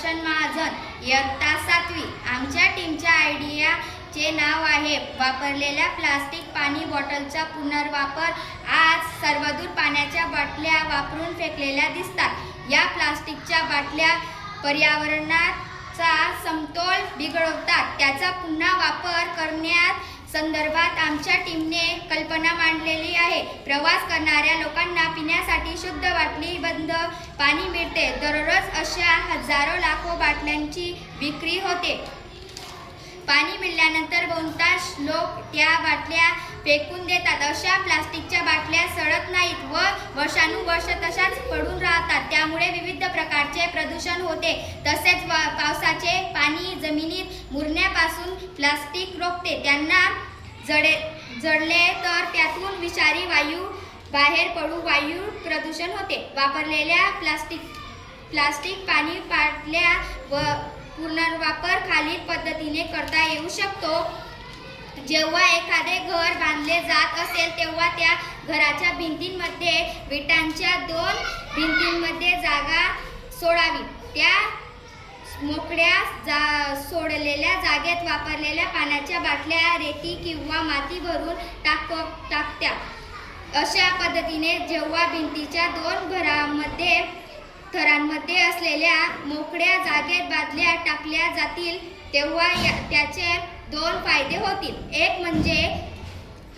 रोशन महाजन, इयत्ता 7वी। आमच्या टीमच्या आयडियाचे नाव आहे वापरलेल्या प्लास्टिक पाणी बॉटलचा पुनर्वापर। आज सर्वदूर पाण्याच्या बाटल्या वापरून फेकलेल्या दिसतात। या प्लास्टिकच्या बाटल्या पर्यावरणाचा समतोल बिघडवतात। त्याचा पुन्हा वापर करण्यात संदर्भात आमच्या टीमने कल्पना मांडलेली आहे। प्रवास करणाऱ्या लोकांना पिण्यासाठी शुद्ध बाटलीबंद पाणी मिळते। दररोज अशा हजारो लाखो बाटल्यांची विक्री होते। पाणी मिळाल्यानंतर बहुतांश लोक त्या बाटल्या फेकून देतात। अशा प्लास्टिकच्या बाटल्या सडत नाहीत व वर्षानुवर्ष तशाच पडून राहतात। त्यामुळे विविध प्रकारचे प्रदूषण होते। तसेच पावसाचे पाणी जमिनीत मुरण्यापासून प्लास्टिक रोखते। त्यांना जळले तर त्यातून विषारी वायू बाहेर पडून वायू प्रदूषण होते। वापरलेल्या प्लास्टिक पाणी बाटल्या व पुनर्वापर खालील पद्धतीने करता येऊ शकतो। जेव्हा एखादे घर बांधले जात असेल तेव्हा त्या घराच्या भिंतींमध्ये विटांच्या 2 भिंतींमध्ये जागा सोडावी। त्या मोकळ्या सोडलेल्या जागेत वापरलेल्या पाण्याच्या बाटल्या रेती किंवा माती भरून टाकत्या। अशा पद्धतीने जेव्हा भिंतीच्या 2 थरांमध्ये असलेल्या मोकळ्या जागेत बाटल्या टाकल्या जातील तेव्हा त्याचे 2 फायदे होतील। एक म्हणजे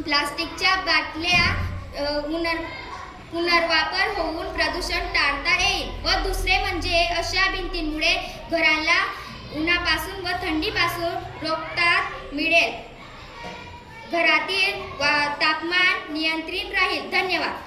प्लास्टिकच्या बाटल्या पुनर्वापर होऊन प्रदूषण टाळता येईल व दुसरे म्हणजे अशा भिंतींमुळे घराला उन्हापासून व थंडीपासून रोखता मिळेल। घरातील तापमान नियंत्रित राहील। धन्यवाद।